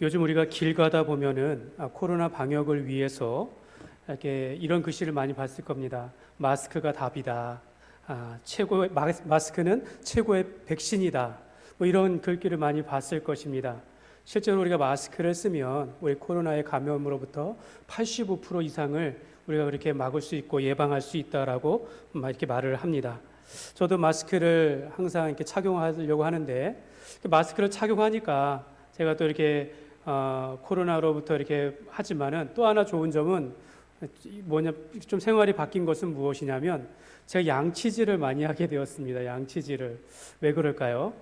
요즘 우리가 길 가다 보면은 코로나 방역을 위해서 이렇게 이런 글씨를 많이 봤을 겁니다. 마스크가 답이다. 마스크는 최고의 백신이다. 뭐 이런 글귀를 많이 봤을 것입니다. 실제로 우리가 마스크를 쓰면 우리 코로나의 감염으로부터 85% 이상을 우리가 그렇게 막을 수 있고 예방할 수 있다라고 이렇게 말을 합니다. 저도 마스크를 항상 이렇게 착용하려고 하는데 마스크를 착용하니까 제가 또 이렇게 코로나로부터 이렇게 하지만은 또 하나 좋은 점은 좀 생활이 바뀐 것은 무엇이냐면 제가 양치질을 많이 하게 되었습니다. 양치질을. 왜 그럴까요?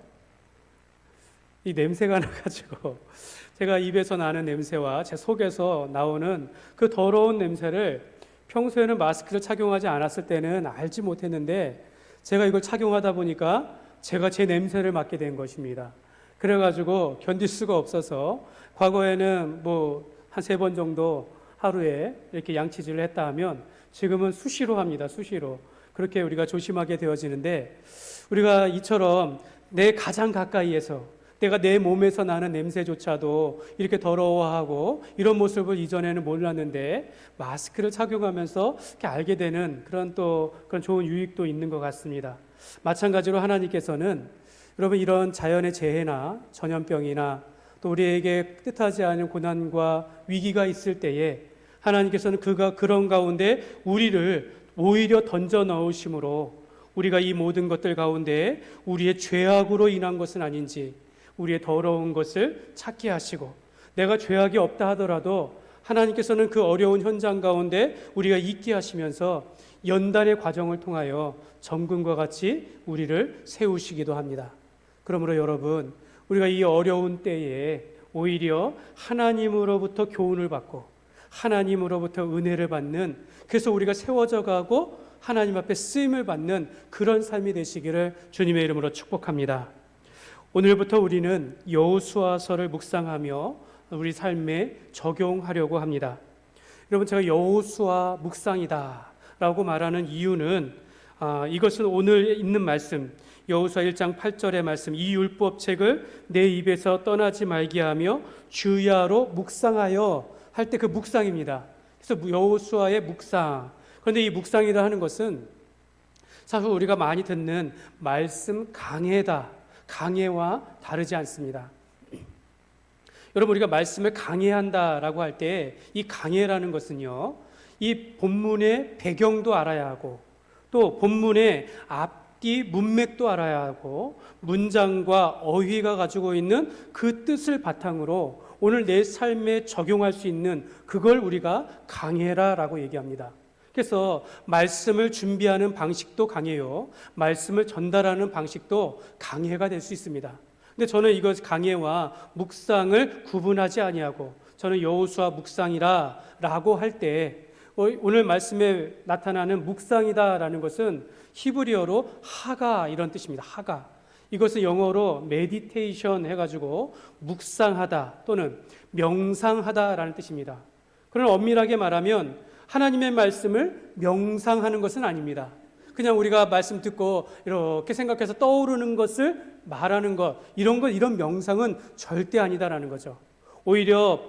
이 냄새가 나가지고 제가 입에서 나는 냄새와 제 속에서 나오는 그 더러운 냄새를 평소에는 마스크를 착용하지 않았을 때는 알지 못했는데 제가 이걸 착용하다 보니까 제가 제 냄새를 맡게 된 것입니다. 그래가지고 견딜 수가 없어서 과거에는 한 3번 정도 하루에 이렇게 양치질을 했다 하면 지금은 수시로 합니다. 수시로. 그렇게 우리가 조심하게 되어지는데 우리가 이처럼 내 가장 가까이에서 내가 내 몸에서 나는 냄새조차도 이렇게 더러워하고 이런 모습을 이전에는 몰랐는데 마스크를 착용하면서 이렇게 알게 되는 그런 좋은 유익도 있는 것 같습니다. 마찬가지로 하나님께서는 여러분 이런 자연의 재해나 전염병이나 또 우리에게 뜻하지 않은 고난과 위기가 있을 때에 하나님께서는 그런 가운데 우리를 오히려 던져 넣으심으로 우리가 이 모든 것들 가운데 우리의 죄악으로 인한 것은 아닌지 우리의 더러운 것을 찾게 하시고 내가 죄악이 없다 하더라도 하나님께서는 그 어려운 현장 가운데 우리가 있게 하시면서 연단의 과정을 통하여 정금과 같이 우리를 세우시기도 합니다. 그러므로 여러분 우리가 이 어려운 때에 오히려 하나님으로부터 교훈을 받고 하나님으로부터 은혜를 받는 그래서 우리가 세워져 가고 하나님 앞에 쓰임을 받는 그런 삶이 되시기를 주님의 이름으로 축복합니다. 오늘부터 우리는 여호수아서를 묵상하며 우리 삶에 적용하려고 합니다. 여러분 제가 여호수아 묵상이다 라고 말하는 이유는 이것은 오늘 있는 말씀 여호수아 1장 8절의 말씀 이 율법책을 내 입에서 떠나지 말게 하며 주야로 묵상하여 할 때 그 묵상입니다. 그래서 여호수아의 묵상. 그런데 이 묵상이라 하는 것은 사실 우리가 많이 듣는 말씀 강해다. 강해와 다르지 않습니다. 여러분 우리가 말씀을 강해한다라고 할 때 이 강해라는 것은요. 이 본문의 배경도 알아야 하고 또 본문의 앞뒤 문맥도 알아야 하고 문장과 어휘가 가지고 있는 그 뜻을 바탕으로 오늘 내 삶에 적용할 수 있는 그걸 우리가 강해라라고 얘기합니다. 그래서 말씀을 준비하는 방식도 강해요. 말씀을 전달하는 방식도 강해가 될 수 있습니다. 근데 저는 이것 강해와 묵상을 구분하지 아니하고 저는 여호수아 묵상이라라고 할 때 오늘 말씀에 나타나는 묵상이다라는 것은 히브리어로 하가 이런 뜻입니다. 하가. 이것은 영어로 메디테이션 해가지고 묵상하다 또는 명상하다라는 뜻입니다. 그러나 엄밀하게 말하면 하나님의 말씀을 명상하는 것은 아닙니다. 그냥 우리가 말씀 듣고 이렇게 생각해서 떠오르는 것을 말하는 것 이런 명상은 절대 아니다라는 거죠. 오히려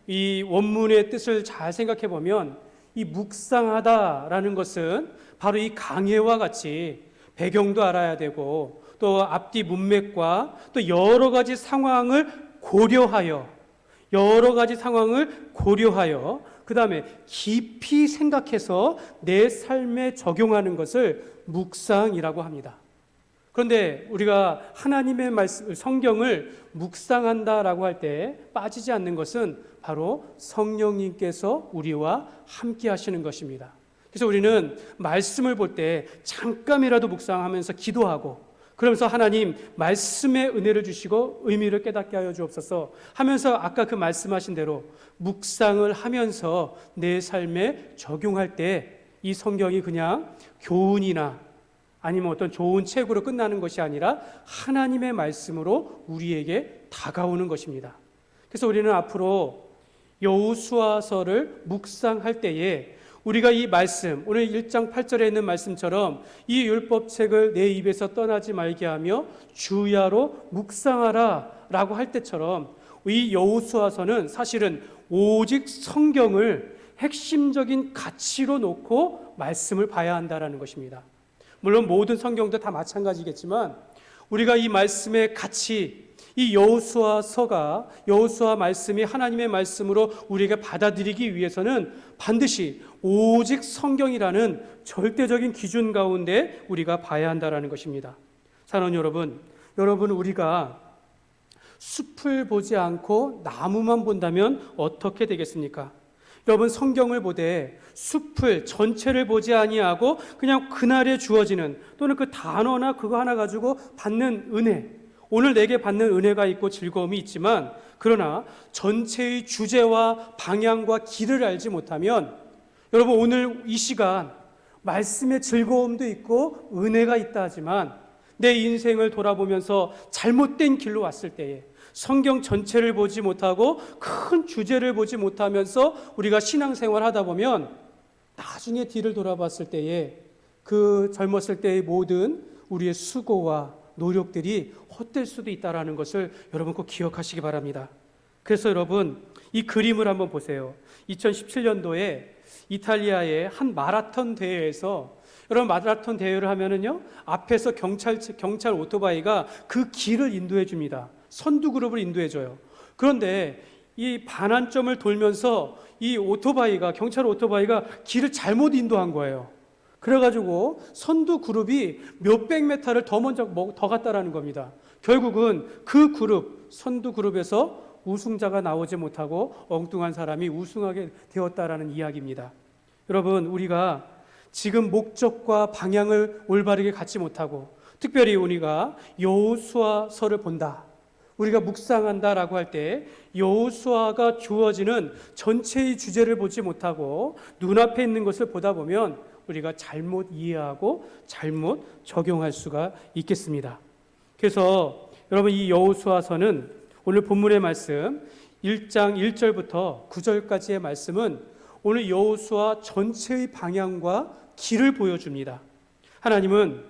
이 원문의 뜻을 잘 생각해 보면 이 묵상하다라는 것은 바로 이 강해와 같이 배경도 알아야 되고 또 앞뒤 문맥과 또 여러 가지 상황을 고려하여 그 다음에 깊이 생각해서 내 삶에 적용하는 것을 묵상이라고 합니다. 그런데 우리가 하나님의 말씀, 성경을 묵상한다라고 할 때 빠지지 않는 것은 바로 성령님께서 우리와 함께 하시는 것입니다. 그래서 우리는 말씀을 볼 때 잠깐이라도 묵상하면서 기도하고 그러면서 하나님 말씀의 은혜를 주시고 의미를 깨닫게 하여 주옵소서 하면서 아까 그 말씀하신 대로 묵상을 하면서 내 삶에 적용할 때 이 성경이 그냥 교훈이나 아니면 어떤 좋은 책으로 끝나는 것이 아니라 하나님의 말씀으로 우리에게 다가오는 것입니다. 그래서 우리는 앞으로 여호수아서를 묵상할 때에 우리가 이 말씀, 오늘 1장 8절에 있는 말씀처럼 이 율법책을 내 입에서 떠나지 말게 하며 주야로 묵상하라 라고 할 때처럼 이 여호수아서는 사실은 오직 성경을 핵심적인 가치로 놓고 말씀을 봐야 한다라는 것입니다. 물론 모든 성경도 다 마찬가지겠지만 우리가 이 말씀의 가치, 이 여호수아서가 여호수아 말씀이 하나님의 말씀으로 우리가 받아들이기 위해서는 반드시 오직 성경이라는 절대적인 기준 가운데 우리가 봐야 한다라는 것입니다. 사랑하는 여러분 우리가 숲을 보지 않고 나무만 본다면 어떻게 되겠습니까? 여러분 성경을 보되 숲을 전체를 보지 아니하고 그냥 그날에 주어지는 또는 그 단어나 그거 하나 가지고 받는 은혜, 오늘 내게 받는 은혜가 있고 즐거움이 있지만 그러나 전체의 주제와 방향과 길을 알지 못하면 여러분 오늘 이 시간 말씀의 즐거움도 있고 은혜가 있다 하지만 내 인생을 돌아보면서 잘못된 길로 왔을 때에 성경 전체를 보지 못하고 큰 주제를 보지 못하면서 우리가 신앙생활 하다 보면 나중에 뒤를 돌아봤을 때에 그 젊었을 때의 모든 우리의 수고와 노력들이 헛될 수도 있다는 것을 여러분 꼭 기억하시기 바랍니다. 그래서 여러분 이 그림을 한번 보세요. 2017년도에 이탈리아의 한 마라톤 대회에서 여러분 마라톤 대회를 하면은요 앞에서 경찰 오토바이가 그 길을 인도해 줍니다. 선두 그룹을 인도해 줘요. 그런데 이 반환점을 돌면서 이 경찰 오토바이가 길을 잘못 인도한 거예요. 그래가지고 선두 그룹이 몇백 메타를 더 갔다라는 겁니다. 결국은 그 선두 그룹에서 우승자가 나오지 못하고 엉뚱한 사람이 우승하게 되었다라는 이야기입니다. 여러분 우리가 지금 목적과 방향을 올바르게 갖지 못하고 특별히 우리가 여호수아서를 본다, 우리가 묵상한다라고 할 때 여호수아가 주어지는 전체의 주제를 보지 못하고 눈앞에 있는 것을 보다 보면 우리가 잘못 이해하고 잘못 적용할 수가 있겠습니다. 그래서 여러분 이 여호수아서는 오늘 본문의 말씀 1장 1절부터 9절까지의 말씀은 오늘 여호수아 전체의 방향과 길을 보여줍니다. 하나님은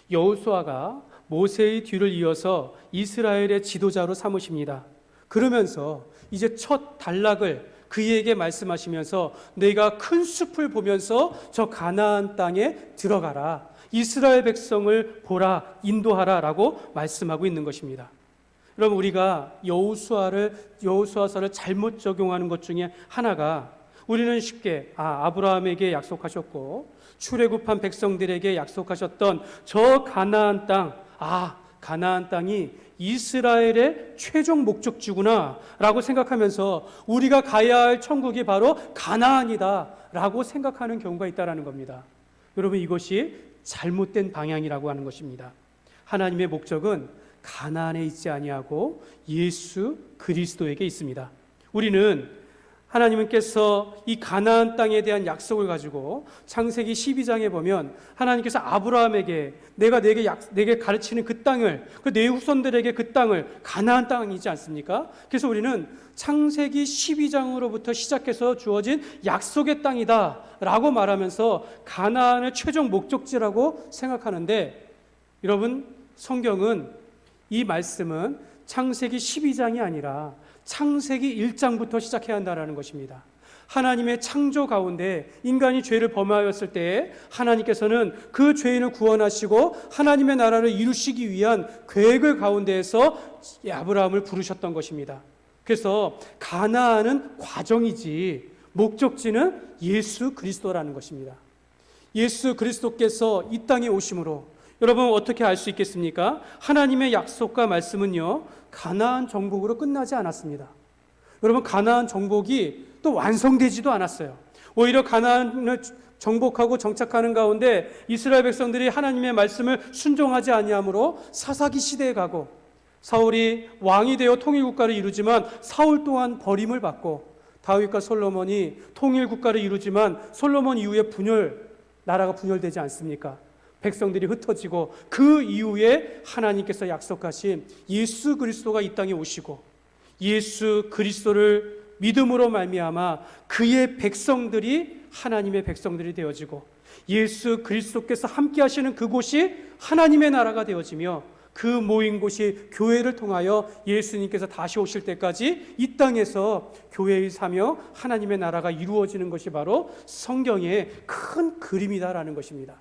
여호수아가 모세의 뒤를 이어서 이스라엘의 지도자로 삼으십니다. 그러면서 이제 첫 단락을 그에게 말씀하시면서 내가 큰 숲을 보면서 저 가나안 땅에 들어가라, 이스라엘 백성을 보라, 인도하라 라고 말씀하고 있는 것입니다. 여러분 우리가 여호수아서를 잘못 적용하는 것 중에 하나가 우리는 쉽게 아브라함에게 약속하셨고 출애굽한 백성들에게 약속하셨던 저 가나안 땅, 가나안 땅이 이스라엘의 최종 목적지구나 라고 생각하면서 우리가 가야 할 천국이 바로 가나안이다 라고 생각하는 경우가 있다는 겁니다. 여러분 이것이 잘못된 방향이라고 하는 것입니다. 하나님의 목적은 가나안에 있지 아니하고 예수 그리스도에게 있습니다. 우리는 하나님께서 이 가나안 땅에 대한 약속을 가지고 창세기 12장에 보면 하나님께서 아브라함에게 내가 내게 가르치는 그 땅을, 내 후손들에게 그 땅을 가나안 땅이지 않습니까? 그래서 우리는 창세기 12장으로부터 시작해서 주어진 약속의 땅이다 라고 말하면서 가나안을 최종 목적지라고 생각하는데 여러분 성경은 이 말씀은 창세기 12장이 아니라 창세기 1장부터 시작해야 한다는 것입니다. 하나님의 창조 가운데 인간이 죄를 범하였을 때에 하나님께서는 그 죄인을 구원하시고 하나님의 나라를 이루시기 위한 계획을 가운데에서 아브라함을 부르셨던 것입니다. 그래서 가나안은 과정이지 목적지는 예수 그리스도라는 것입니다. 예수 그리스도께서 이 땅에 오심으로 여러분 어떻게 알 수 있겠습니까? 하나님의 약속과 말씀은요 가나안 정복으로 끝나지 않았습니다. 여러분 가나안 정복이 또 완성되지도 않았어요. 오히려 가나안을 정복하고 정착하는 가운데 이스라엘 백성들이 하나님의 말씀을 순종하지 아니하므로 사사기 시대에 가고 사울이 왕이 되어 통일국가를 이루지만 사울 또한 버림을 받고 다윗과 솔로몬이 통일국가를 이루지만 솔로몬 이후에 나라가 분열되지 않습니까? 백성들이 흩어지고 그 이후에 하나님께서 약속하신 예수 그리스도가 이 땅에 오시고 예수 그리스도를 믿음으로 말미암아 그의 백성들이 하나님의 백성들이 되어지고 예수 그리스도께서 함께 하시는 그곳이 하나님의 나라가 되어지며 그 모인 곳이 교회를 통하여 예수님께서 다시 오실 때까지 이 땅에서 교회의 사며 하나님의 나라가 이루어지는 것이 바로 성경의 큰 그림이다라는 것입니다.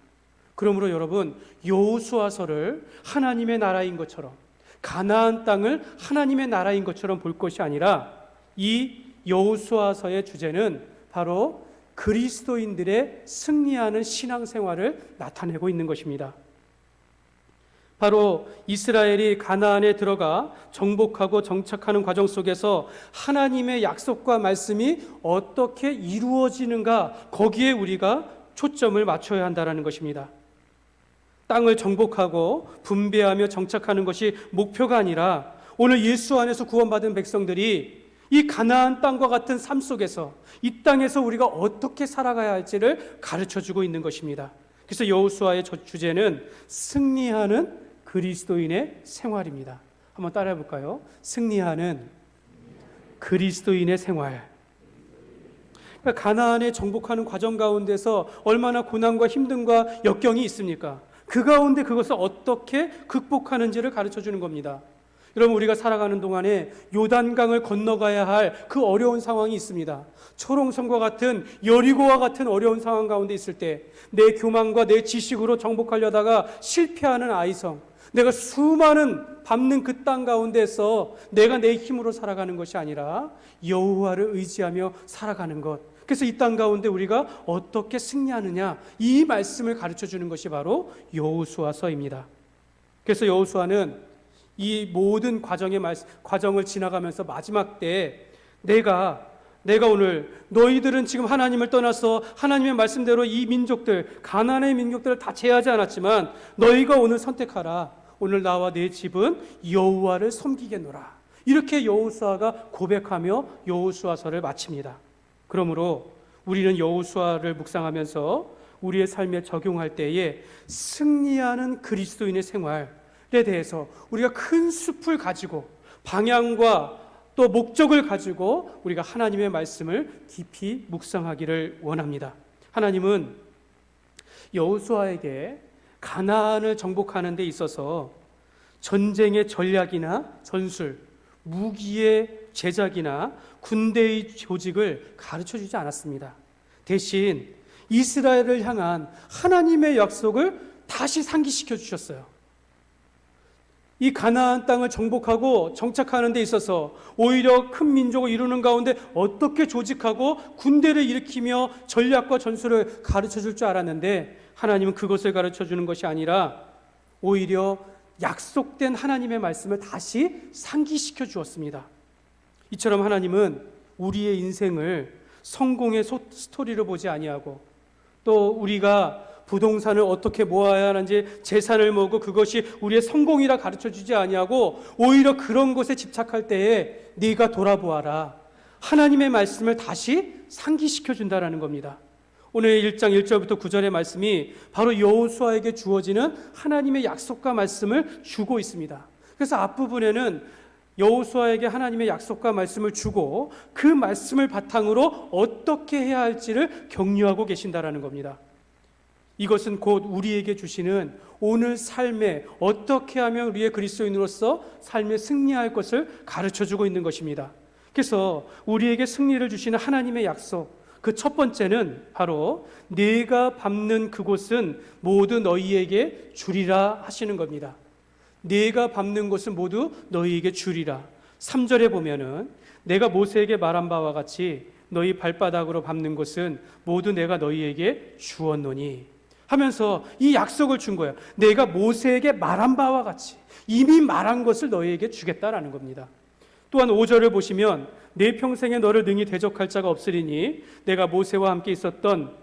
그러므로 여러분, 여호수아서를 하나님의 나라인 것처럼, 가나안 땅을 하나님의 나라인 것처럼 볼 것이 아니라 이 여호수아서의 주제는 바로 그리스도인들의 승리하는 신앙생활을 나타내고 있는 것입니다. 바로 이스라엘이 가나안에 들어가 정복하고 정착하는 과정 속에서 하나님의 약속과 말씀이 어떻게 이루어지는가, 거기에 우리가 초점을 맞춰야 한다는 것입니다. 땅을 정복하고 분배하며 정착하는 것이 목표가 아니라 오늘 예수 안에서 구원받은 백성들이 이 가나안 땅과 같은 삶 속에서 이 땅에서 우리가 어떻게 살아가야 할지를 가르쳐주고 있는 것입니다. 그래서 여호수아의 주제는 승리하는 그리스도인의 생활입니다. 한번 따라해 볼까요? 승리하는 그리스도인의 생활. 그러니까 가나안에 정복하는 과정 가운데서 얼마나 고난과 힘듦과 역경이 있습니까? 그 가운데 그것을 어떻게 극복하는지를 가르쳐주는 겁니다. 여러분, 우리가 살아가는 동안에 요단강을 건너가야 할 그 어려운 상황이 있습니다. 초롱성과 같은, 여리고와 같은 어려운 상황 가운데 있을 때 내 교만과 내 지식으로 정복하려다가 실패하는 아이성, 내가 수많은 밟는 그 땅 가운데서 내가 내 힘으로 살아가는 것이 아니라 여호와를 의지하며 살아가는 것. 그래서 이 땅 가운데 우리가 어떻게 승리하느냐, 이 말씀을 가르쳐주는 것이 바로 여호수아서입니다. 그래서 여호수아는 이 모든 과정을 지나가면서 마지막 때 내가 오늘 너희들은 지금 하나님을 떠나서 하나님의 말씀대로 이 민족들, 가나안의 민족들을 다 제하지 않았지만 너희가 오늘 선택하라. 오늘 나와 내 집은 여호와를 섬기겠노라. 이렇게 여호수아가 고백하며 여호수아서를 마칩니다. 그러므로 우리는 여호수아를 묵상하면서 우리의 삶에 적용할 때에 승리하는 그리스도인의 생활에 대해서 우리가 큰 숲을 가지고 방향과 또 목적을 가지고 우리가 하나님의 말씀을 깊이 묵상하기를 원합니다. 하나님은 여호수아에게 가나안을 정복하는 데 있어서 전쟁의 전략이나 전술, 무기의 제작이나 군대의 조직을 가르쳐주지 않았습니다. 대신 이스라엘을 향한 하나님의 약속을 다시 상기시켜 주셨어요. 이 가나안 땅을 정복하고 정착하는 데 있어서 오히려 큰 민족을 이루는 가운데 어떻게 조직하고 군대를 일으키며 전략과 전술을 가르쳐 줄 알았는데 하나님은 그것을 가르쳐 주는 것이 아니라 오히려 약속된 하나님의 말씀을 다시 상기시켜 주었습니다. 이처럼 하나님은 우리의 인생을 성공의 스토리로 보지 아니하고 또 우리가 부동산을 어떻게 모아야 하는지 재산을 모으고 그것이 우리의 성공이라 가르쳐주지 아니하고 오히려 그런 것에 집착할 때에 네가 돌아보아라. 하나님의 말씀을 다시 상기시켜 준다라는 겁니다. 오늘 1장 1절부터 9절의 말씀이 바로 여호수아에게 주어지는 하나님의 약속과 말씀을 주고 있습니다. 그래서 앞부분에는 여호수아에게 하나님의 약속과 말씀을 주고 그 말씀을 바탕으로 어떻게 해야 할지를 격려하고 계신다라는 겁니다. 이것은 곧 우리에게 주시는 오늘 삶에 어떻게 하면 우리의 그리스도인으로서 삶에 승리할 것을 가르쳐주고 있는 것입니다. 그래서 우리에게 승리를 주시는 하나님의 약속, 그 첫 번째는 바로 네가 밟는 그곳은 모두 너희에게 주리라 하시는 겁니다. 네가 밟는 곳은 모두 너희에게 주리라. 3절에 보면은 내가 모세에게 말한 바와 같이 너희 발바닥으로 밟는 곳은 모두 내가 너희에게 주었노니 하면서 이 약속을 준 거예요. 내가 모세에게 말한 바와 같이 이미 말한 것을 너희에게 주겠다라는 겁니다. 또한 5절을 보시면 내 평생에 너를 능히 대적할 자가 없으리니 내가 모세와 함께 있었던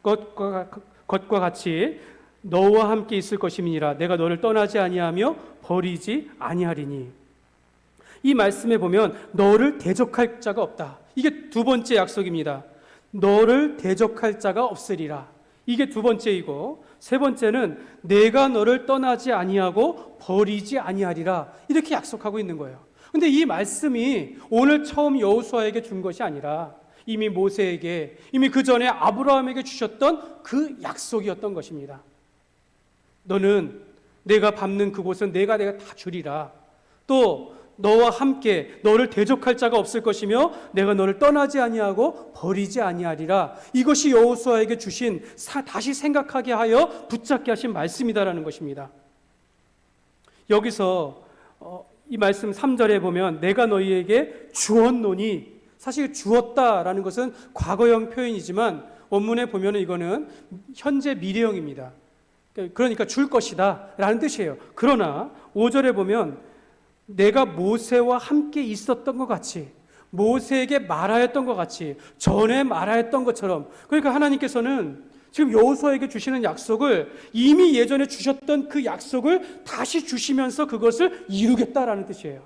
것과 같이 너와 함께 있을 것임이니라. 내가 너를 떠나지 아니하며 버리지 아니하리니. 이 말씀에 보면 너를 대적할 자가 없다. 이게 두 번째 약속입니다. 너를 대적할 자가 없으리라. 이게 두 번째이고 세 번째는 내가 너를 떠나지 아니하고 버리지 아니하리라. 이렇게 약속하고 있는 거예요. 근데 이 말씀이 오늘 처음 여호수아에게 준 것이 아니라 이미 모세에게, 이미 그 전에 아브라함에게 주셨던 그 약속이었던 것입니다. 너는 내가 밟는 그곳은 내가 다 주리라. 또 너와 함께 너를 대적할 자가 없을 것이며 내가 너를 떠나지 아니하고 버리지 아니하리라. 이것이 여호수아에게 주신 다시 생각하게 하여 붙잡게 하신 말씀이다라는 것입니다. 여기서 이 말씀 3절에 보면 내가 너희에게 주었노니, 사실 주었다라는 것은 과거형 표현이지만 원문에 보면 이거는 현재 미래형입니다. 그러니까 줄 것이다 라는 뜻이에요. 그러나 5절에 보면 내가 모세와 함께 있었던 것 같이, 모세에게 말하였던 것 같이, 전에 말하였던 것처럼, 그러니까 하나님께서는 지금 여호수아에게 주시는 약속을 이미 예전에 주셨던 그 약속을 다시 주시면서 그것을 이루겠다라는 뜻이에요.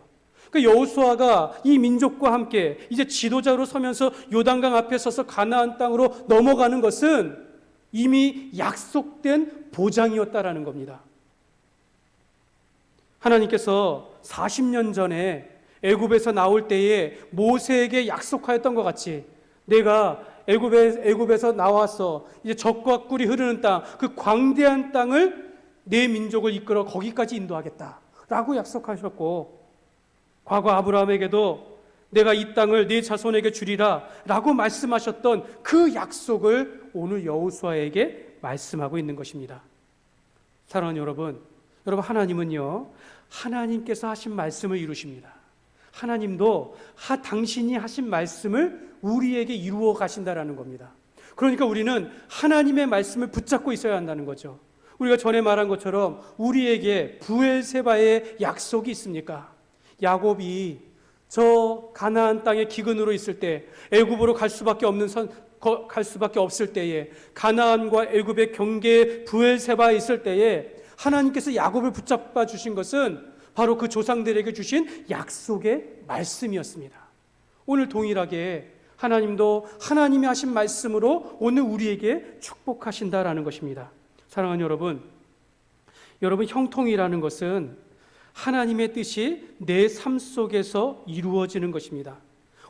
그러니까 여호수아가 이 민족과 함께 이제 지도자로 서면서 요단강 앞에 서서 가나안 땅으로 넘어가는 것은 이미 약속된 보장이었다라는 겁니다. 하나님께서 40년 전에 애굽에서 나올 때에 모세에게 약속하였던 것 같이 내가 애굽에서 나와서 이제 젖과 꿀이 흐르는 땅, 그 광대한 땅을 내 민족을 이끌어 거기까지 인도하겠다라고 약속하셨고, 과거 아브라함에게도 내가 이 땅을 네 자손에게 주리라 라고 말씀하셨던 그 약속을 오늘 여호수아에게 말씀하고 있는 것입니다. 사랑하는 여러분, 하나님은요, 하나님께서 하신 말씀을 이루십니다. 하나님도 당신이 하신 말씀을 우리에게 이루어 가신다라는 겁니다. 그러니까 우리는 하나님의 말씀을 붙잡고 있어야 한다는 거죠. 우리가 전에 말한 것처럼 우리에게 부엘세바의 약속이 있습니까? 야곱이 저 가나안 땅에 기근으로 있을 때, 애굽으로 갈 수밖에 없을 때에, 가나안과 애굽의 경계에 부엘세바에 있을 때에 하나님께서 야곱을 붙잡아 주신 것은 바로 그 조상들에게 주신 약속의 말씀이었습니다. 오늘 동일하게 하나님도 하나님이 하신 말씀으로 오늘 우리에게 축복하신다라는 것입니다. 사랑하는 여러분, 형통이라는 것은 하나님의 뜻이 내 삶 속에서 이루어지는 것입니다.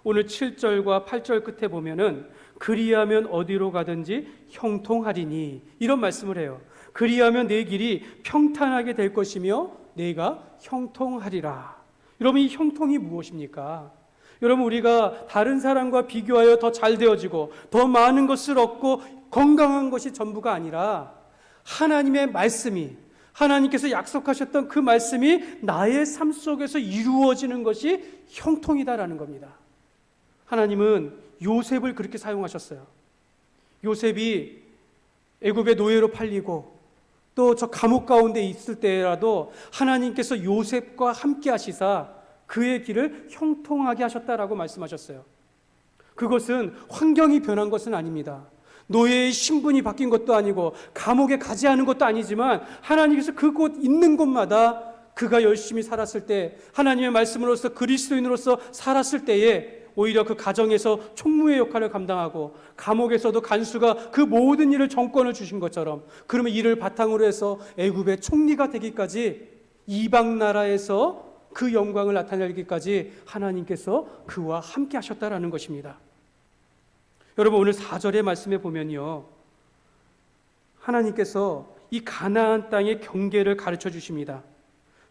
오늘 7절과 8절 끝에 보면은 그리하면 어디로 가든지 형통하리니, 이런 말씀을 해요. 그리하면 내 길이 평탄하게 될 것이며 내가 형통하리라. 여러분, 이 형통이 무엇입니까? 여러분, 우리가 다른 사람과 비교하여 더 잘 되어지고 더 많은 것을 얻고 건강한 것이 전부가 아니라 하나님의 말씀이, 하나님께서 약속하셨던 그 말씀이 나의 삶 속에서 이루어지는 것이 형통이다라는 겁니다. 하나님은 요셉을 그렇게 사용하셨어요. 요셉이 애굽의 노예로 팔리고 또 저 감옥 가운데 있을 때라도 하나님께서 요셉과 함께 하시사 그의 길을 형통하게 하셨다라고 말씀하셨어요. 그것은 환경이 변한 것은 아닙니다. 노예의 신분이 바뀐 것도 아니고 감옥에 가지 않은 것도 아니지만 하나님께서 그곳 있는 곳마다 그가 열심히 살았을 때, 하나님의 말씀으로서 그리스도인으로서 살았을 때에 오히려 그 가정에서 총무의 역할을 감당하고 감옥에서도 간수가 그 모든 일을 정권을 주신 것처럼, 그러면 이를 바탕으로 해서 애굽의 총리가 되기까지, 이방 나라에서 그 영광을 나타내기까지 하나님께서 그와 함께 하셨다라는 것입니다. 여러분, 오늘 4절의 말씀에 보면요, 하나님께서 이 가나안 땅의 경계를 가르쳐 주십니다.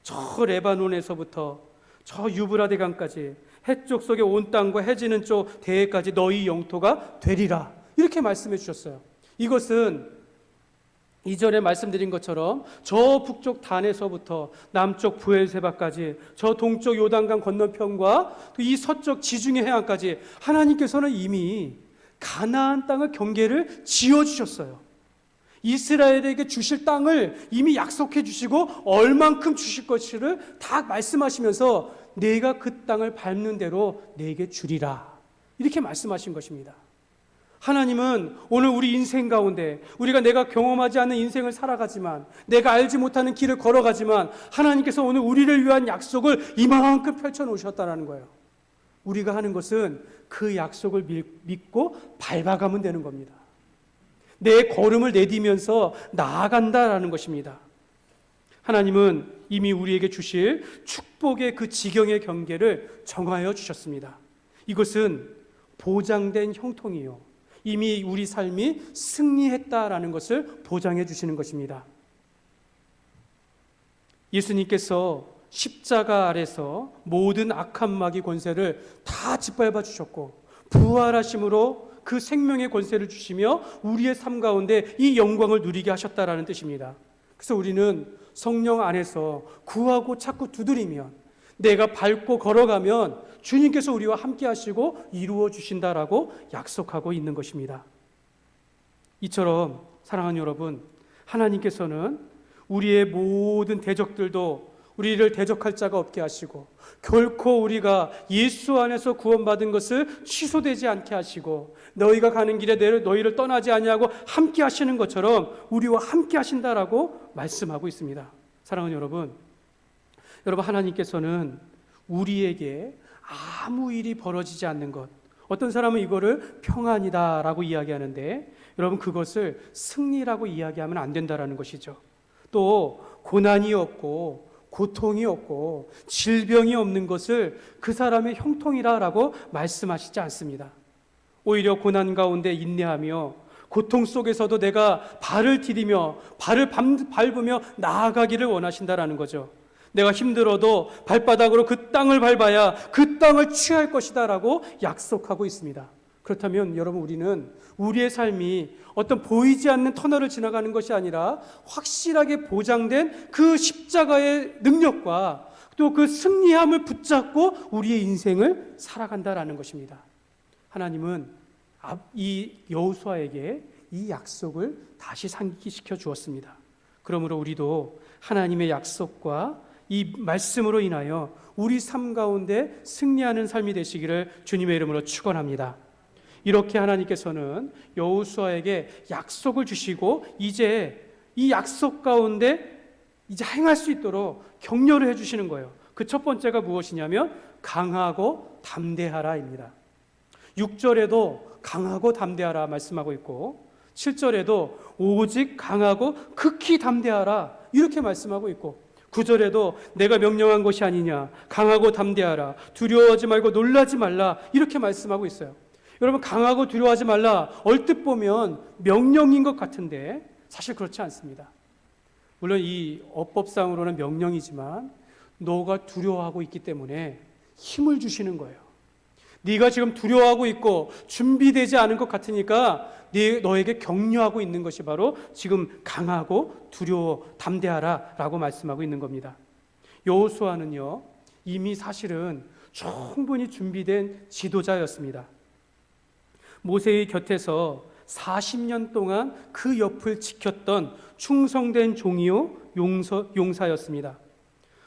저 레바논에서부터 저 유브라데 강까지, 해쪽 속의 온 땅과 해지는 쪽 대해까지 너희 영토가 되리라, 이렇게 말씀해 주셨어요. 이것은 이전에 말씀드린 것처럼 저 북쪽 단에서부터 남쪽 부엘세바까지, 저 동쪽 요단강 건너편과 이 서쪽 지중해 해안까지 하나님께서는 이미 가나안 땅의 경계를 지어주셨어요. 이스라엘에게 주실 땅을 이미 약속해 주시고 얼만큼 주실 것을 다 말씀하시면서 내가 그 땅을 밟는 대로 내게 주리라, 이렇게 말씀하신 것입니다. 하나님은 오늘 우리 인생 가운데 내가 경험하지 않는 인생을 살아가지만, 내가 알지 못하는 길을 걸어가지만 하나님께서 오늘 우리를 위한 약속을 이만큼 펼쳐놓으셨다는 거예요. 우리가 하는 것은 그 약속을 믿고 밟아가면 되는 겁니다. 내 걸음을 내디면서 나아간다라는 것입니다. 하나님은 이미 우리에게 주실 축복의 그 지경의 경계를 정하여 주셨습니다. 이것은 보장된 형통이요, 이미 우리 삶이 승리했다라는 것을 보장해 주시는 것입니다. 예수님께서 십자가 아래서 모든 악한 마귀 권세를 다 짓밟아 주셨고 부활하심으로 그 생명의 권세를 주시며 우리의 삶 가운데 이 영광을 누리게 하셨다라는 뜻입니다. 그래서 우리는 성령 안에서 구하고 찾고 두드리면, 내가 밟고 걸어가면 주님께서 우리와 함께 하시고 이루어 주신다라고 약속하고 있는 것입니다. 이처럼 사랑하는 여러분, 하나님께서는 우리의 모든 대적들도 우리를 대적할 자가 없게 하시고, 결코 우리가 예수 안에서 구원받은 것을 취소되지 않게 하시고, 너희가 가는 길에 너희를 떠나지 아니하고 함께 하시는 것처럼 우리와 함께 하신다라고 말씀하고 있습니다. 사랑하는 여러분, 하나님께서는 우리에게 아무 일이 벌어지지 않는 것, 어떤 사람은 이거를 평안이다라고 이야기하는데, 여러분 그것을 승리라고 이야기하면 안 된다라는 것이죠. 또 고난이 없고 고통이 없고 질병이 없는 것을 그 사람의 형통이라고 말씀하시지 않습니다. 오히려 고난 가운데 인내하며 고통 속에서도 내가 발을 디디며 발을 밟으며 나아가기를 원하신다라는 거죠. 내가 힘들어도 발바닥으로 그 땅을 밟아야 그 땅을 취할 것이다 라고 약속하고 있습니다. 그렇다면 여러분, 우리는 우리의 삶이 어떤 보이지 않는 터널을 지나가는 것이 아니라 확실하게 보장된 그 십자가의 능력과 또 그 승리함을 붙잡고 우리의 인생을 살아간다라는 것입니다. 하나님은 이 여호수아에게 이 약속을 다시 상기시켜 주었습니다. 그러므로 우리도 하나님의 약속과 이 말씀으로 인하여 우리 삶 가운데 승리하는 삶이 되시기를 주님의 이름으로 축원합니다. 이렇게 하나님께서는 여호수아에게 약속을 주시고 이제 이 약속 가운데 이제 행할 수 있도록 격려를 해주시는 거예요. 그 첫 번째가 무엇이냐면 강하고 담대하라입니다. 6절에도 강하고 담대하라 말씀하고 있고 7절에도 오직 강하고 극히 담대하라 이렇게 말씀하고 있고 9절에도 내가 명령한 것이 아니냐, 강하고 담대하라, 두려워하지 말고 놀라지 말라 이렇게 말씀하고 있어요. 여러분, 강하고 두려워하지 말라 얼뜻 보면 명령인 것 같은데 사실 그렇지 않습니다. 물론 이 어법상으로는 명령이지만 너가 두려워하고 있기 때문에 힘을 주시는 거예요. 네가 지금 두려워하고 있고 준비되지 않은 것 같으니까 너에게 격려하고 있는 것이 바로 지금 강하고 두려워 담대하라 라고 말씀하고 있는 겁니다. 여호수아는요, 이미 사실은 충분히 준비된 지도자였습니다. 모세의 곁에서 40년 동안 그 옆을 지켰던 충성된 종이요 용사였습니다.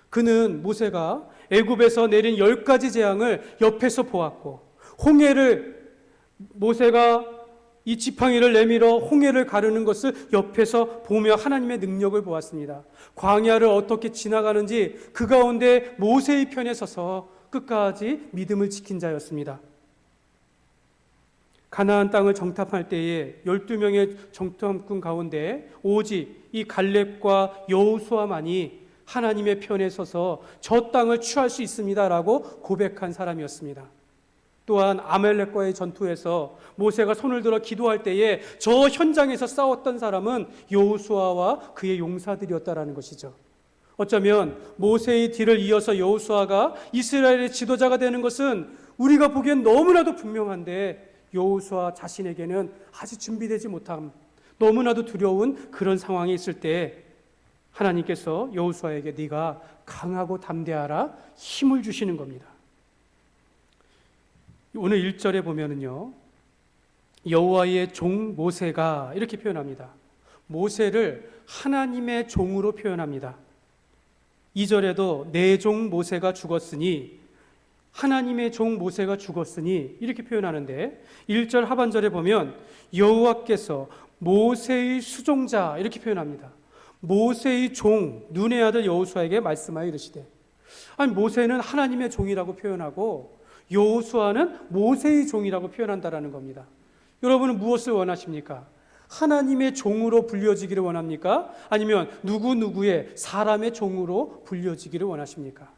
그는 모세가 애굽에서 내린 10가지 재앙을 옆에서 보았고, 홍해를 모세가 이 지팡이를 내밀어 홍해를 가르는 것을 옆에서 보며 하나님의 능력을 보았습니다. 광야를 어떻게 지나가는지 그 가운데 모세의 편에 서서 끝까지 믿음을 지킨 자였습니다. 가나안 땅을 정탐할 때에 12명의 정탐꾼 가운데 오직 이 갈렙과 여호수아만이 하나님의 편에 서서 저 땅을 취할 수 있습니다라고 고백한 사람이었습니다. 또한 아말렉과의 전투에서 모세가 손을 들어 기도할 때에 저 현장에서 싸웠던 사람은 여호수아와 그의 용사들이었다라는 것이죠. 어쩌면 모세의 뒤를 이어서 여호수아가 이스라엘의 지도자가 되는 것은 우리가 보기엔 너무나도 분명한데 여호수아 자신에게는 아직 준비되지 못함, 너무나도 두려운 그런 상황이 있을 때 하나님께서 여호수아에게 네가 강하고 담대하라 힘을 주시는 겁니다. 오늘 1절에 보면은요, 여호와의 종 모세가 이렇게 표현합니다. 모세를 하나님의 종으로 표현합니다. 2절에도 내 종 모세가 죽었으니, 하나님의 종 모세가 죽었으니 이렇게 표현하는데 1절 하반절에 보면 여호와께서 모세의 수종자 이렇게 표현합니다. 모세의 종 눈의 아들 여호수아에게 말씀하여 이르시되, 아니 모세는 하나님의 종이라고 표현하고 여호수아는 모세의 종이라고 표현한다라는 겁니다. 여러분은 무엇을 원하십니까? 하나님의 종으로 불려지기를 원합니까? 아니면 누구누구의 사람의 종으로 불려지기를 원하십니까?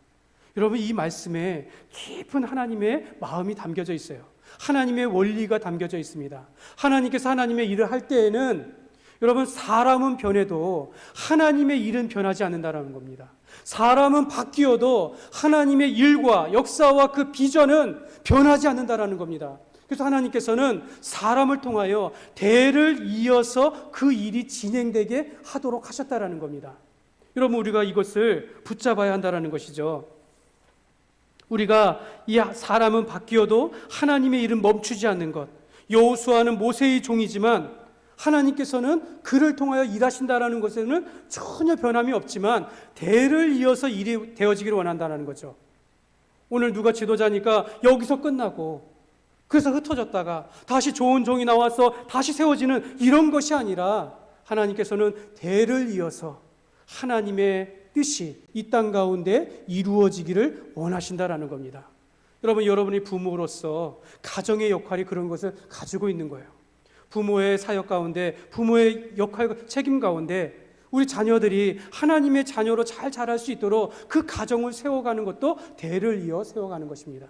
여러분, 이 말씀에 깊은 하나님의 마음이 담겨져 있어요. 하나님의 원리가 담겨져 있습니다. 하나님께서 하나님의 일을 할 때에는 여러분, 사람은 변해도 하나님의 일은 변하지 않는다는 겁니다. 사람은 바뀌어도 하나님의 일과 역사와 그 비전은 변하지 않는다라는 겁니다. 그래서 하나님께서는 사람을 통하여 대를 이어서 그 일이 진행되게 하도록 하셨다라는 겁니다. 여러분, 우리가 이것을 붙잡아야 한다라는 것이죠. 우리가 이 사람은 바뀌어도 하나님의 일은 멈추지 않는 것. 여호수아는 모세의 종이지만 하나님께서는 그를 통하여 일하신다라는 것에는 전혀 변함이 없지만 대를 이어서 일이 되어지기를 원한다는 거죠. 오늘 누가 지도자니까 여기서 끝나고 그래서 흩어졌다가 다시 좋은 종이 나와서 다시 세워지는 이런 것이 아니라 하나님께서는 대를 이어서 하나님의 뜻이 이 땅 가운데 이루어지기를 원하신다라는 겁니다. 여러분이 부모로서 가정의 역할이 그런 것을 가지고 있는 거예요. 부모의 사역 가운데, 부모의 역할, 책임 가운데 우리 자녀들이 하나님의 자녀로 잘 자랄 수 있도록 그 가정을 세워가는 것도 대를 이어 세워가는 것입니다.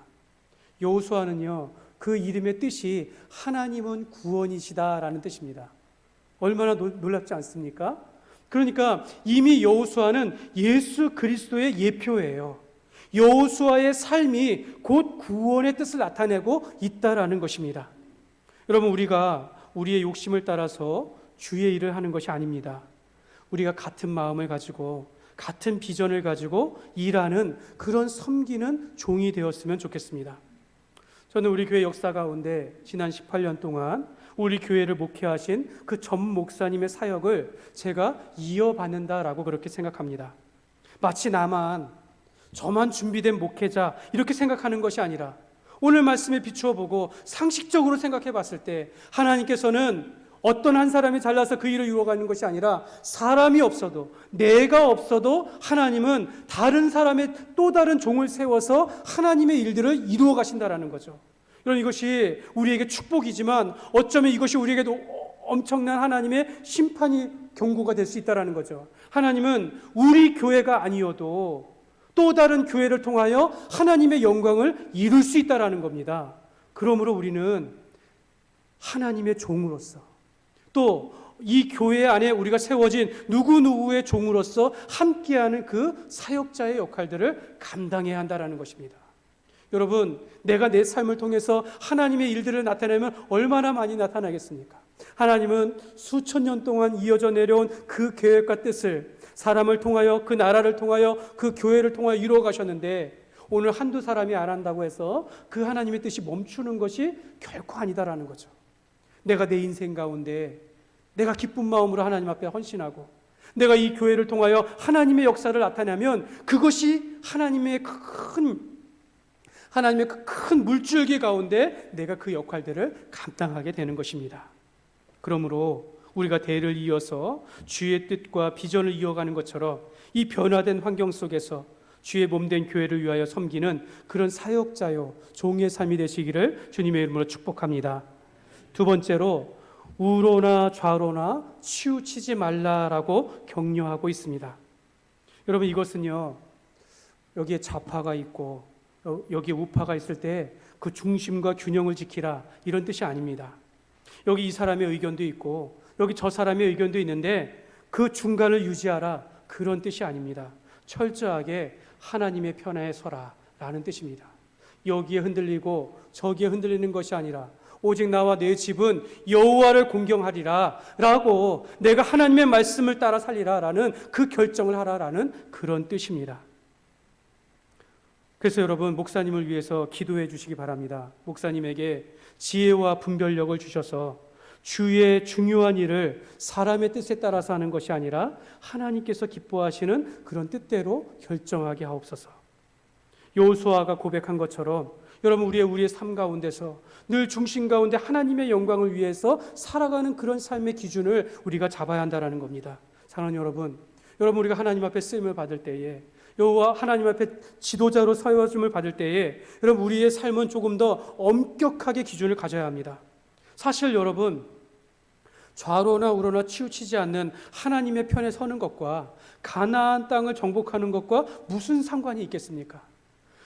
여호수아는요, 그 이름의 뜻이 하나님은 구원이시다라는 뜻입니다. 얼마나 놀랍지 않습니까? 그러니까 이미 여호수아는 예수 그리스도의 예표예요. 여호수아의 삶이 곧 구원의 뜻을 나타내고 있다라는 것입니다. 여러분, 우리가 우리의 욕심을 따라서 주의 일을 하는 것이 아닙니다. 우리가 같은 마음을 가지고 같은 비전을 가지고 일하는 그런 섬기는 종이 되었으면 좋겠습니다. 저는 우리 교회 역사 가운데 지난 18년 동안 우리 교회를 목회하신 그 전 목사님의 사역을 제가 이어받는다라고 그렇게 생각합니다. 마치 저만 준비된 목회자 이렇게 생각하는 것이 아니라 오늘 말씀에 비추어 보고 상식적으로 생각해 봤을 때 하나님께서는 어떤 한 사람이 잘나서 그 일을 이루어가는 것이 아니라 사람이 없어도, 내가 없어도 하나님은 다른 사람의 또 다른 종을 세워서 하나님의 일들을 이루어 가신다라는 거죠. 여러분, 이것이 우리에게 축복이지만 어쩌면 이것이 우리에게도 엄청난 하나님의 심판이 경고가 될 수 있다는 거죠. 하나님은 우리 교회가 아니어도 또 다른 교회를 통하여 하나님의 영광을 이룰 수 있다는 겁니다. 그러므로 우리는 하나님의 종으로서 또 이 교회 안에 우리가 세워진 누구누구의 종으로서 함께하는 그 사역자의 역할들을 감당해야 한다는 것입니다. 여러분, 내가 내 삶을 통해서 하나님의 일들을 나타내면 얼마나 많이 나타나겠습니까? 하나님은 수천 년 동안 이어져 내려온 그 계획과 뜻을 사람을 통하여, 그 나라를 통하여, 그 교회를 통하여 이루어 가셨는데 오늘 한두 사람이 안 한다고 해서 그 하나님의 뜻이 멈추는 것이 결코 아니다라는 거죠. 내가 내 인생 가운데 내가 기쁜 마음으로 하나님 앞에 헌신하고 내가 이 교회를 통하여 하나님의 역사를 나타내면 그것이 하나님의 그 큰 물줄기 가운데 내가 그 역할들을 감당하게 되는 것입니다. 그러므로 우리가 대를 이어서 주의 뜻과 비전을 이어가는 것처럼 이 변화된 환경 속에서 주의 몸된 교회를 위하여 섬기는 그런 사역자요 종의 삶이 되시기를 주님의 이름으로 축복합니다. 두 번째로 우로나 좌로나 치우치지 말라라고 격려하고 있습니다. 여러분, 이것은요, 여기에 좌파가 있고 여기에 우파가 있을 때 그 중심과 균형을 지키라 이런 뜻이 아닙니다. 여기 이 사람의 의견도 있고 여기 저 사람의 의견도 있는데 그 중간을 유지하라 그런 뜻이 아닙니다. 철저하게 하나님의 편에 서라 라는 뜻입니다. 여기에 흔들리고 저기에 흔들리는 것이 아니라 오직 나와 내 집은 여호와를 공경하리라 라고 내가 하나님의 말씀을 따라 살리라 라는 그 결정을 하라라는 그런 뜻입니다. 그래서 여러분, 목사님을 위해서 기도해 주시기 바랍니다. 목사님에게 지혜와 분별력을 주셔서 주의 중요한 일을 사람의 뜻에 따라서 하는 것이 아니라 하나님께서 기뻐하시는 그런 뜻대로 결정하게 하옵소서. 여호수아가 고백한 것처럼 여러분, 우리의 삶 가운데서 늘 중심 가운데 하나님의 영광을 위해서 살아가는 그런 삶의 기준을 우리가 잡아야 한다는 겁니다. 사랑하는 여러분, 우리가 하나님 앞에 쓰임을 받을 때에 여호와 하나님 앞에 지도자로 세워짐을 받을 때에 여러분, 우리의 삶은 조금 더 엄격하게 기준을 가져야 합니다. 사실 여러분, 좌로나 우로나 치우치지 않는 하나님의 편에 서는 것과 가나안 땅을 정복하는 것과 무슨 상관이 있겠습니까?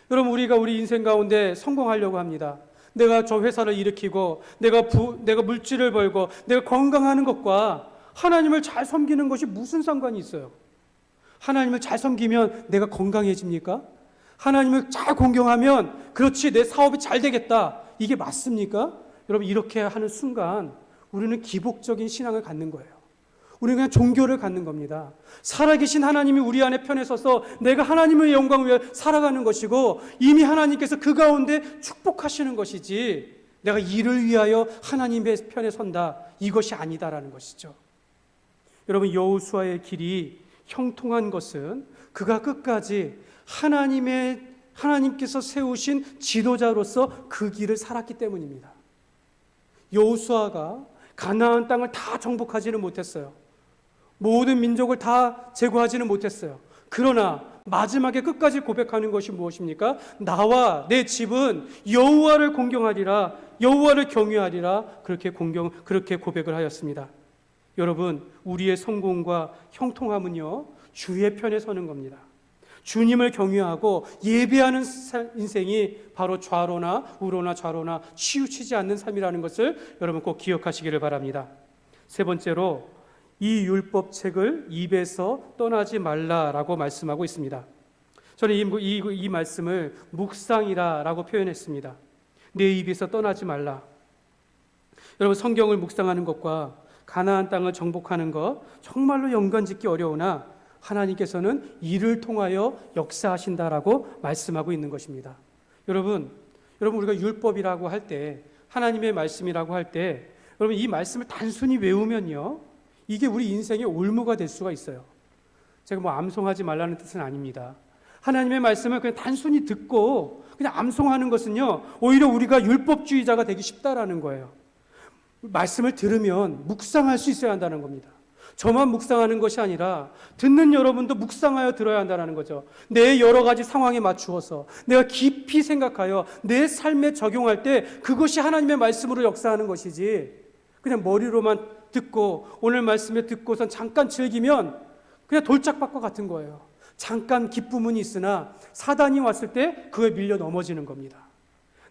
여러분, 우리가 우리 인생 가운데 성공하려고 합니다. 내가 저 회사를 일으키고 내가 물질을 벌고 내가 건강하는 것과 하나님을 잘 섬기는 것이 무슨 상관이 있어요? 하나님을 잘 섬기면 내가 건강해집니까? 하나님을 잘 공경하면 그렇지 내 사업이 잘 되겠다. 이게 맞습니까? 여러분 이렇게 하는 순간 우리는 기복적인 신앙을 갖는 거예요. 우리는 그냥 종교를 갖는 겁니다. 살아계신 하나님이 우리 안에 편에 서서 내가 하나님의 영광을 위해 살아가는 것이고 이미 하나님께서 그 가운데 축복하시는 것이지 내가 이를 위하여 하나님의 편에 선다. 이것이 아니다라는 것이죠. 여러분 여호수아의 길이 형통한 것은 그가 끝까지 하나님께서 세우신 지도자로서 그 길을 살았기 때문입니다. 여호수아가 가나안 땅을 다 정복하지는 못했어요. 모든 민족을 다 제거하지는 못했어요. 그러나 마지막에 끝까지 고백하는 것이 무엇입니까? 나와 내 집은 여호와를 공경하리라, 여호와를 경외하리라. 그렇게 고백을 하였습니다. 여러분, 우리의 성공과 형통함은요, 주의 편에 서는 겁니다. 주님을 경외하고 예배하는 인생이 바로 좌로나 우로나 좌로나 치우치지 않는 삶이라는 것을 여러분 꼭 기억하시기를 바랍니다. 세 번째로 이 율법책을 입에서 떠나지 말라라고 말씀하고 있습니다. 저는 이 말씀을 묵상이라고 표현했습니다. 내 입에서 떠나지 말라. 여러분 성경을 묵상하는 것과 가나안 땅을 정복하는 것 정말로 연관짓기 어려우나 하나님께서는 이를 통하여 역사하신다라고 말씀하고 있는 것입니다. 여러분 우리가 율법이라고 할 때 하나님의 말씀이라고 할 때 여러분 이 말씀을 단순히 외우면요 이게 우리 인생의 올무가 될 수가 있어요. 제가 뭐 암송하지 말라는 뜻은 아닙니다. 하나님의 말씀을 그냥 단순히 듣고 그냥 암송하는 것은요 오히려 우리가 율법주의자가 되기 쉽다라는 거예요. 말씀을 들으면 묵상할 수 있어야 한다는 겁니다. 저만 묵상하는 것이 아니라 듣는 여러분도 묵상하여 들어야 한다는 거죠. 내 여러 가지 상황에 맞추어서 내가 깊이 생각하여 내 삶에 적용할 때 그것이 하나님의 말씀으로 역사하는 것이지 그냥 머리로만 듣고 오늘 말씀에 듣고선 잠깐 즐기면 그냥 돌짝밭과 같은 거예요. 잠깐 기쁨은 있으나 사단이 왔을 때 그에 밀려 넘어지는 겁니다.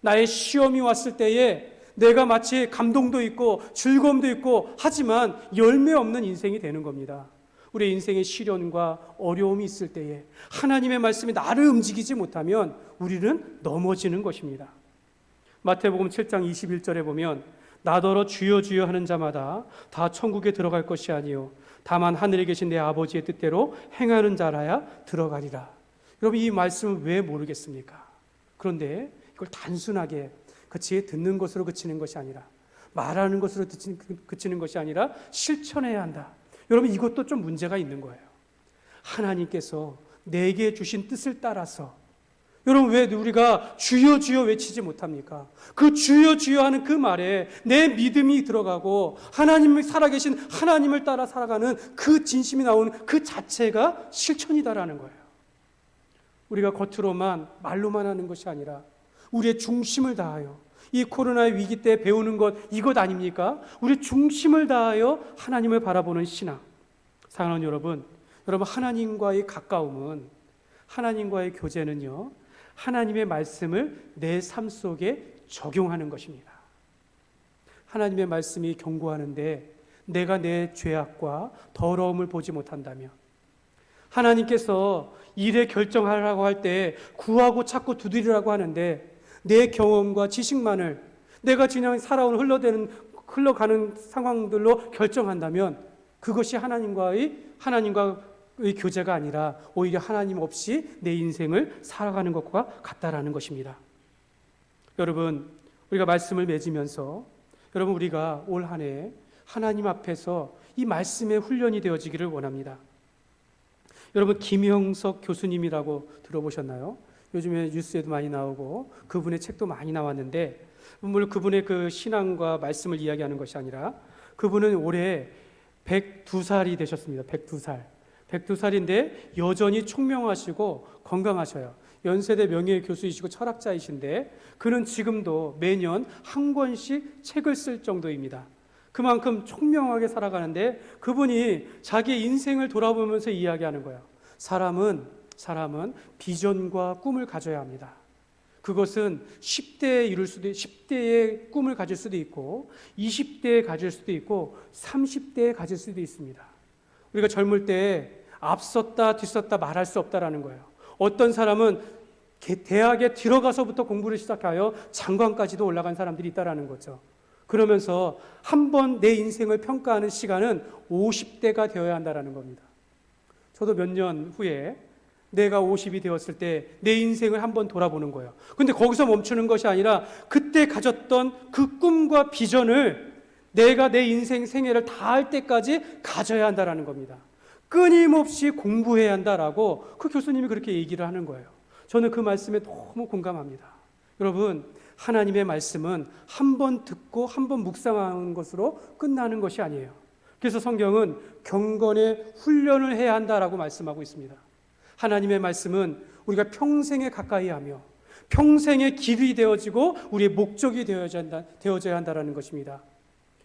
나의 시험이 왔을 때에 내가 마치 감동도 있고 즐거움도 있고 하지만 열매 없는 인생이 되는 겁니다. 우리의 인생에 시련과 어려움이 있을 때에 하나님의 말씀이 나를 움직이지 못하면 우리는 넘어지는 것입니다. 마태복음 7장 21절에 보면 나더러 주여 주여 하는 자마다 다 천국에 들어갈 것이 아니요 다만 하늘에 계신 내 아버지의 뜻대로 행하는 자라야 들어가리라. 여러분 이 말씀을 왜 모르겠습니까? 그런데 이걸 단순하게 듣는 것으로 그치는 것이 아니라 말하는 것으로 그치는 것이 아니라 실천해야 한다. 여러분 이것도 좀 문제가 있는 거예요. 하나님께서 내게 주신 뜻을 따라서 여러분 왜 우리가 주여 주여 외치지 못합니까? 그 주여 주여 하는 그 말에 내 믿음이 들어가고 하나님이 살아계신 하나님을 따라 살아가는 그 진심이 나오는 그 자체가 실천이다라는 거예요. 우리가 겉으로만 말로만 하는 것이 아니라 우리의 중심을 다하여 이 코로나의 위기 때 배우는 것 이것 아닙니까? 우리 중심을 다하여 하나님을 바라보는 신앙. 사랑하는 여러분 하나님과의 가까움은 하나님과의 교제는요 하나님의 말씀을 내 삶 속에 적용하는 것입니다. 하나님의 말씀이 경고하는데 내가 내 죄악과 더러움을 보지 못한다면 하나님께서 일에 결정하라고 할 때 구하고 찾고 두드리라고 하는데 내 경험과 지식만을 내가 그냥 살아온 흘러가는 상황들로 결정한다면 그것이 하나님과의 교제가 아니라 오히려 하나님 없이 내 인생을 살아가는 것과 같다라는 것입니다. 여러분 우리가 말씀을 맺으면서 여러분 우리가 올 한 해 하나님 앞에서 이 말씀의 훈련이 되어지기를 원합니다. 여러분 김형석 교수님이라고 들어보셨나요? 요즘에 뉴스에도 많이 나오고 그분의 책도 많이 나왔는데 물론 그분의 그 신앙과 말씀을 이야기하는 것이 아니라 그분은 올해 102살이 되셨습니다. 102살. 102살인데 여전히 총명하시고 건강하셔요. 연세대 명예교수이시고 철학자이신데 그는 지금도 매년 한 권씩 책을 쓸 정도입니다. 그만큼 총명하게 살아가는데 그분이 자기 인생을 돌아보면서 이야기하는 거예요. 사람은 비전과 꿈을 가져야 합니다. 그것은 10대의 꿈을 가질 수도 있고 20대에 가질 수도 있고 30대에 가질 수도 있습니다. 우리가 젊을 때 앞섰다 뒤섰다 말할 수 없다라는 거예요. 어떤 사람은 대학에 들어가서부터 공부를 시작하여 장관까지도 올라간 사람들이 있다라는 거죠. 그러면서 한 번 내 인생을 평가하는 시간은 50대가 되어야 한다라는 겁니다. 저도 몇 년 후에 내가 50이 되었을 때 내 인생을 한번 돌아보는 거예요. 근데 거기서 멈추는 것이 아니라 그때 가졌던 그 꿈과 비전을 내가 내 인생 생애를 다할 때까지 가져야 한다라는 겁니다. 끊임없이 공부해야 한다라고 그 교수님이 그렇게 얘기를 하는 거예요. 저는 그 말씀에 너무 공감합니다. 여러분, 하나님의 말씀은 한 번 듣고 한 번 묵상하는 것으로 끝나는 것이 아니에요. 그래서 성경은 경건의 훈련을 해야 한다라고 말씀하고 있습니다. 하나님의 말씀은 우리가 평생에 가까이 하며 평생의 길이 되어지고 우리의 목적이 되어져야 한다라는 것입니다.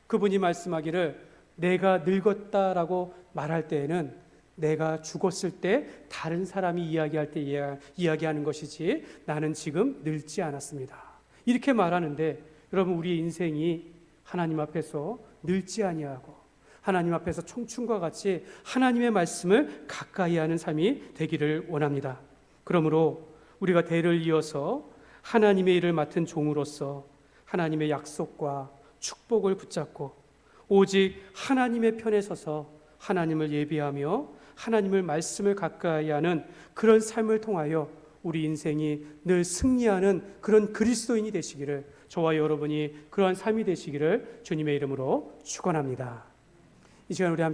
그분이 말씀하기를 내가 늙었다라고 말할 때에는 내가 죽었을 때 다른 사람이 이야기할 때 이야기하는 것이지 나는 지금 늙지 않았습니다. 이렇게 말하는데 여러분, 우리의 인생이 하나님 앞에서 늙지 아니하고 하나님 앞에서 청춘과 같이 하나님의 말씀을 가까이 하는 삶이 되기를 원합니다. 그러므로 우리가 대를 이어서 하나님의 일을 맡은 종으로서 하나님의 약속과 축복을 붙잡고 오직 하나님의 편에 서서 하나님을 예비하며 하나님의 말씀을 가까이 하는 그런 삶을 통하여 우리 인생이 늘 승리하는 그런 그리스도인이 되시기를, 저와 여러분이 그러한 삶이 되시기를 주님의 이름으로 축원합니다. 이 시간 우리 함께